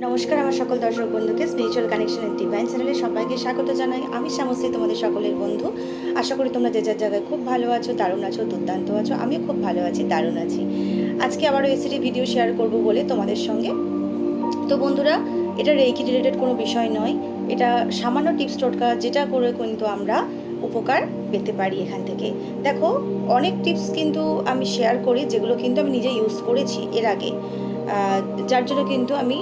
নমস্কার আমার সকল দর্শক বন্ধুকে স্পিরিচুয়াল কানেকশন এন্ড ডিভাইন চ্যানেলে সবাইকে স্বাগত জানাই। আমি শ্যামশ্রী, তোমাদের সকলের বন্ধু। আশা করি তোমরা যে যার জায়গায় খুব ভালো আছো, দারুণ আছো, দুর্দান্ত আছো। আমিও খুব ভালো আছি, দারুণ আছি। আজকে আবারও এসিডি ভিডিও শেয়ার করব বলে তোমাদের সঙ্গে। তো বন্ধুরা, এটা রেকি রিলেটেড কোনো বিষয় নয়, এটা সামান্য টিপস টোটকা যেটা করে কিন্তু আমরা উপকার পেতে পারি এখান থেকে। দেখো, অনেক টিপস কিন্তু আমি শেয়ার করি যেগুলো কিন্তু আমি নিজে ইউজ করেছি এর আগে, যার জন্য কিন্তু আমি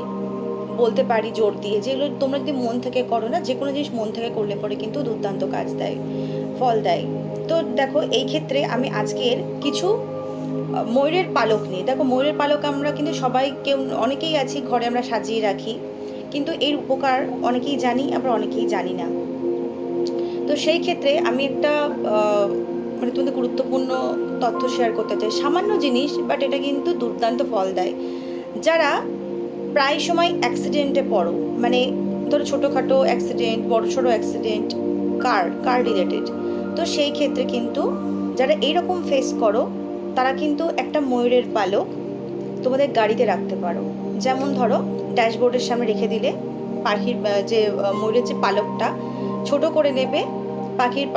বলতে পারি জোর দিয়ে যেগুলো তোমরা যদি মন থেকে করো না, যে কোনো জিনিস মন থেকে করলে পরে কিন্তু দুর্দান্ত কাজ দেয়, ফল দেয়। তো দেখো, এই ক্ষেত্রে আমি আজকের কিছু ময়ূরের পালক নিয়ে, দেখো ময়ূরের পালক আমরা কিন্তু সবাই, কেউ অনেকেই আছি ঘরে আমরা সাজিয়ে রাখি, কিন্তু এর উপকার অনেকেই জানি, আবার অনেকেই জানি না। তো সেই ক্ষেত্রে আমি একটা মানে তোমাদের গুরুত্বপূর্ণ তথ্য শেয়ার করতে চাই। সামান্য জিনিস, বাট এটা কিন্তু দুর্দান্ত ফল দেয়। যারা প্রায় সময় অ্যাক্সিডেন্টে পড়ো, মানে ধরো ছোটোখাটো অ্যাক্সিডেন্ট, বড় সড়ো অ্যাক্সিডেন্ট, কার রিলেটেড, তো সেই ক্ষেত্রে কিন্তু যারা এইরকম ফেস করো, তারা কিন্তু একটা ময়ূরের পালক তোমাদের গাড়িতে রাখতে পারো। যেমন ধরো, ড্যাশবোর্ডের সামনে রেখে দিলে পাখির যে ময়ূরের যে পালকটা ছোট করে নেবে, পাখির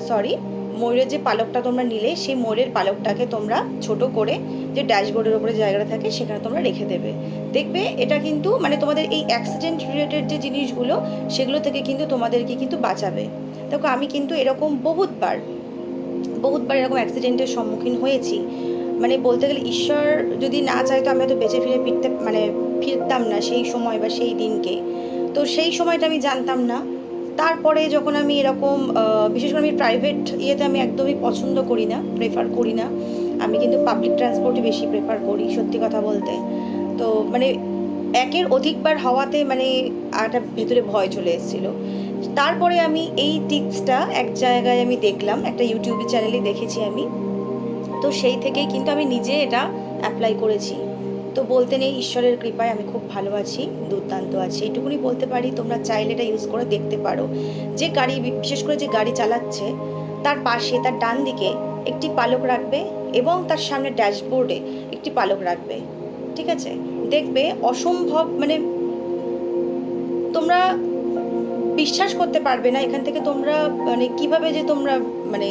সরি ময়ূরের যে পালকটা তোমরা নিলে, সেই ময়ূরের পালকটাকে তোমরা ছোট করে যে ড্যাশবোর্ডের ওপরে জায়গাটা থাকে সেখানে তোমরা রেখে দেবে। দেখবে এটা কিন্তু মানে তোমাদের এই অ্যাক্সিডেন্ট রিলেটেড যে জিনিসগুলো, সেগুলো থেকে কিন্তু তোমাদেরকে কিন্তু বাঁচাবে। দেখো, আমি কিন্তু এরকম বহুতবার এরকম অ্যাক্সিডেন্টের সম্মুখীন হয়েছি। মানে বলতে গেলে ঈশ্বর যদি না চাইতো আমি হয়তো বেঁচে ফিরতাম না সেই সময় বা সেই দিনকে। তো সেই সময়টা আমি জানতাম না। তারপরে যখন আমি এরকম বিশেষ করে আমি প্রাইভেট ইয়েতে আমি একদমই পছন্দ করি না, প্রেফার করি না। আমি কিন্তু পাবলিক ট্রান্সপোর্টই বেশি প্রেফার করি, সত্যি কথা বলতে। তো মানে একের অধিকবার হওয়াতে মানে একটা ভেতরে ভয় চলে এসেছিলো। তারপরে আমি এই টিপসটা এক জায়গায় আমি দেখলাম, একটা ইউটিউব চ্যানেলে দেখেছি আমি। তো সেই থেকেই কিন্তু আমি নিজে এটা অ্যাপ্লাই করেছি। তো বলতে নেই, ঈশ্বরের কৃপায় আমি খুব ভালো আছি, দুর্দান্ত আছি, এইটুকুনি বলতে পারি। তোমরা চাইলে এটা ইউজ করে দেখতে পারো। যে গাড়ি, বিশেষ করে যে গাড়ি চালাচ্ছে, তার পাশে তার ডান দিকে একটি পালক রাখবে এবং তার সামনে ড্যাশবোর্ডে একটি পালক রাখবে। ঠিক আছে? দেখবে অসম্ভব, মানে তোমরা বিশ্বাস করতে পারবে না এখান থেকে তোমরা মানে কিভাবে যে তোমরা মানে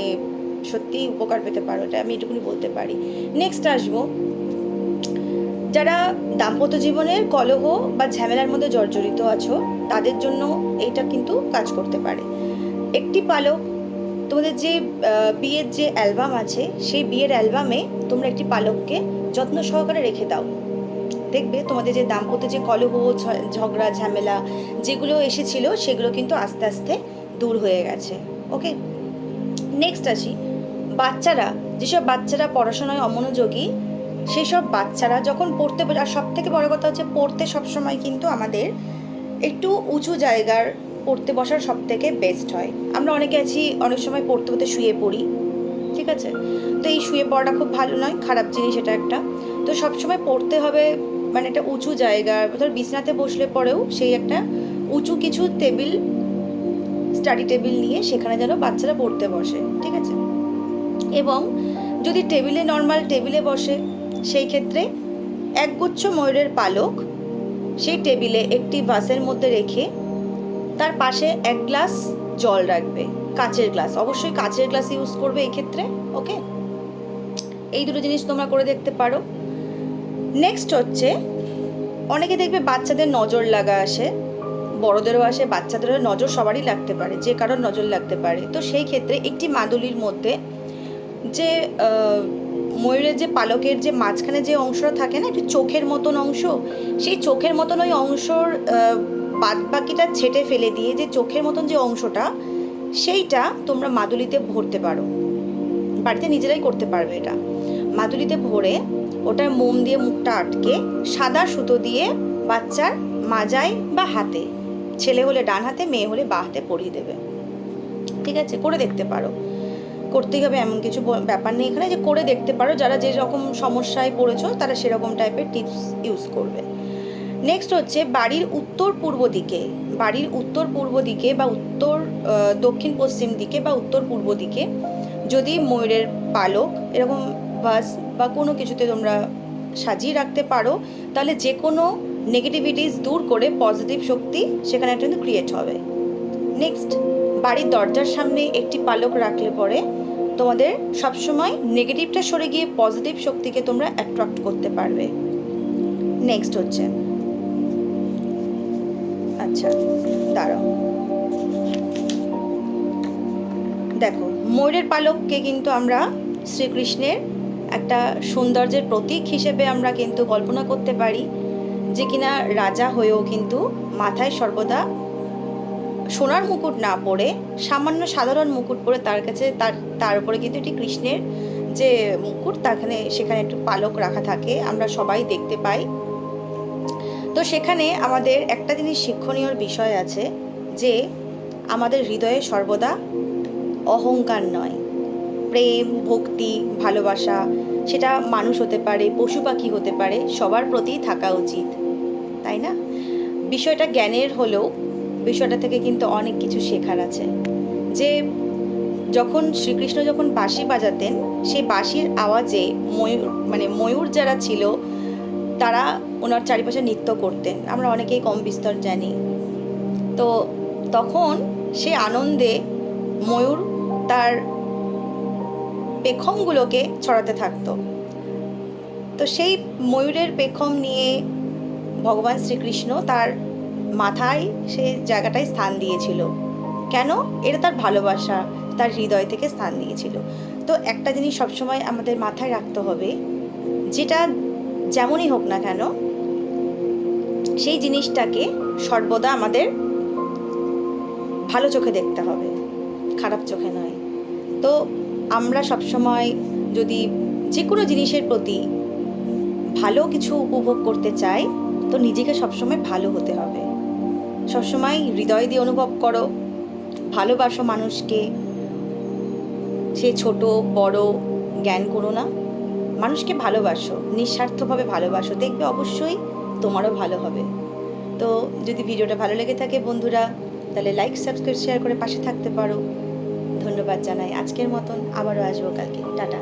সত্যি উপকার পেতে পারো, এটা আমি এটুকুনি বলতে পারি। নেক্সট আসবো, যারা দাম্পত্য জীবনের কলহ বা ঝামেলার মধ্যে জর্জরিত আছো, তাদের জন্য এইটা কিন্তু কাজ করতে পারে। একটি পালক, তোমাদের যে বিয়ের যে অ্যালবাম আছে, সেই বিয়ের অ্যালবামে তোমরা একটি পালককে যত্ন সহকারে রেখে দাও। দেখবে তোমাদের যে দাম্পত্য যে কলহ, ঝগড়া, ঝামেলা যেগুলো এসেছিল, সেগুলো কিন্তু আস্তে আস্তে দূর হয়ে গেছে। ওকে, নেক্সট আসি, বাচ্চারা, যেসব বাচ্চারা পড়াশোনায় অমনোযোগী, সেসব বাচ্চারা যখন পড়তে, আর সব থেকে বড় কথা হচ্ছে পড়তে সবসময় কিন্তু আমাদের একটু উঁচু জায়গার পড়তে বসার সব থেকে বেস্ট হয়। আমরা অনেকে আছি অনেক সময় পড়তে পড়তে শুয়ে পড়ি, ঠিক আছে? তো এই শুয়ে পড়াটা খুব ভালো নয়, খারাপ জিনিস এটা একটা। তো সবসময় পড়তে হবে মানে একটা উঁচু জায়গা, ধর বিছনাতে বসলে পরেও সেই একটা উঁচু কিছু টেবিল, স্টাডি টেবিল নিয়ে সেখানে যেন বাচ্চারা পড়তে বসে, ঠিক আছে? এবং যদি টেবিলে, নর্মাল টেবিলে বসে, সেই ক্ষেত্রে একগুচ্ছ ময়ূরের পালক সেই টেবিলে একটি ভাসের মধ্যে রেখে তার পাশে এক গ্লাস জল রাখবে, কাচের গ্লাস, অবশ্যই কাচের গ্লাস ইউজ করবে এই ক্ষেত্রে। ওকে, এই দুটো জিনিস তোমরা করে দেখতে পারো। নেক্সট হচ্ছে, অনেকে দেখবে বাচ্চাদের নজর লাগা আসে, বড়দেরও আসে, বাচ্চাদেরও নজর সবারই লাগতে পারে, যে কারোর নজর লাগতে পারে। তো সেই ক্ষেত্রে একটি মাদুলির মধ্যে যে ময়ূরের যে পালকের যে মাঝখানে যে অংশটা থাকে না, একটু চোখের মতন অংশ, সেই চোখের মতন ওই অংশর বাদ বাকিটা ছেটে ফেলে দিয়ে যে চোখের মতন যে অংশটা, সেইটা তোমরা মাদুলিতে ভরতে পারো। বাড়িতে নিজেরাই করতে পারবে এটা। মাদুলিতে ভরে ওটার মোম দিয়ে মুখটা আটকে সাদা সুতো দিয়ে বাচ্চার মাজায় বা হাতে, ছেলে হলে ডান হাতে, মেয়ে হলে বাঁ হাতে পরিয়ে দেবে। ঠিক আছে? করে দেখতে পারো। করতেই হবে এমন কিছু ব্যাপার নেই এখানে, যে করে দেখতে পারো। যারা যে রকম সমস্যায় পড়েছো তারা সেরকম টাইপের টিপস ইউজ করবে। নেক্সট হচ্ছে, বাড়ির উত্তর পূর্ব দিকে, বা উত্তর দক্ষিণ পশ্চিম দিকে বা উত্তর পূর্ব দিকে যদি ময়ূরের পালক এরকম ভাস বা কোনো কিছুতে তোমরা সাজিয়ে রাখতে পারো, তাহলে যে কোনো নেগেটিভিটিস দূর করে পজিটিভ শক্তি সেখানে কিন্তু ক্রিয়েট হবে। নেক্সট, বাড়ির দরজার সামনে একটি পালক রাখলে পরে তোমাদের সবসময় নেগেটিভটা সরে গিয়ে পজিটিভ শক্তিকে তোমরা অ্যাট্রাক্ট করতে পারবে। নেক্সট হচ্ছে, আচ্ছা দাঁড়াও, দেখো ময়ূরের পালককে কিন্তু আমরা শ্রীকৃষ্ণের একটা সৌন্দর্যের প্রতীক হিসেবে আমরা কিন্তু কল্পনা করতে পারি, যে কিনা রাজা হয়েও কিন্তু মাথায় সর্বদা সোনার মুকুট না পরে সামান্য সাধারণ মুকুট পরে তার কাছে তার উপরে কিন্তু এটি কৃষ্ণের যে মুকুট সেখানে একটু পালক রাখা থাকে, আমরা সবাই দেখতে পাই। তো সেখানে আমাদের একটা জিনিস শিক্ষণীয় বিষয় আছে, যে আমাদের হৃদয়ে সর্বদা অহংকার নয়, প্রেম, ভক্তি, ভালোবাসা, সেটা মানুষ হতে পারে, পশু পাখি হতে পারে, সবার প্রতিই থাকা উচিত, তাই না? বিষয়টা জ্ঞানের হলেও বিষয়টা থেকে কিন্তু অনেক কিছু শেখার আছে। যে যখন শ্রীকৃষ্ণ যখন বাঁশি বাজাতেন, সেই বাঁশির আওয়াজে ময়ূর যারা ছিল তারা ওনার চারিপাশে নৃত্য করতেন, আমরা অনেকেই কম বিস্তর জানি। তো তখন সে আনন্দে ময়ূর তার পেখমগুলোকে ছড়াতে থাকতো। তো সেই ময়ূরের পেখম নিয়ে ভগবান শ্রীকৃষ্ণ তার মাথায় সেই জায়গাটায় স্থান দিয়েছিল। কেন? এটা তার ভালোবাসা, তার হৃদয় থেকে স্থান দিয়েছিল। তো একটা জিনিস সবসময় আমাদের মাথায় রাখতে হবে, যেটা যেমনই হোক না কেন সেই জিনিসটাকে সর্বদা আমাদের ভালো চোখে দেখতে হবে, খারাপ চোখে নয়। তো আমরা সবসময় যদি যে কোনো জিনিসের প্রতি ভালো কিছু উপভোগ করতে চাই, তো নিজেকে সবসময় ভালো হতে হবে। সবসময় হৃদয় দিয়ে অনুভব করো, ভালোবাসো মানুষকে, সে ছোট বড় জ্ঞান করো না, মানুষকে ভালোবাসো, নিঃস্বার্থভাবে ভালোবাসো, দেখবে অবশ্যই তোমারও ভালো হবে। তো যদি ভিডিওটা ভালো লেগে থাকে বন্ধুরা, তাহলে লাইক, সাবস্ক্রাইব, শেয়ার করে পাশে থাকতে পারো। ধন্যবাদ জানাই। আজকের মতন আবারও আসবো কালকে। টাটা।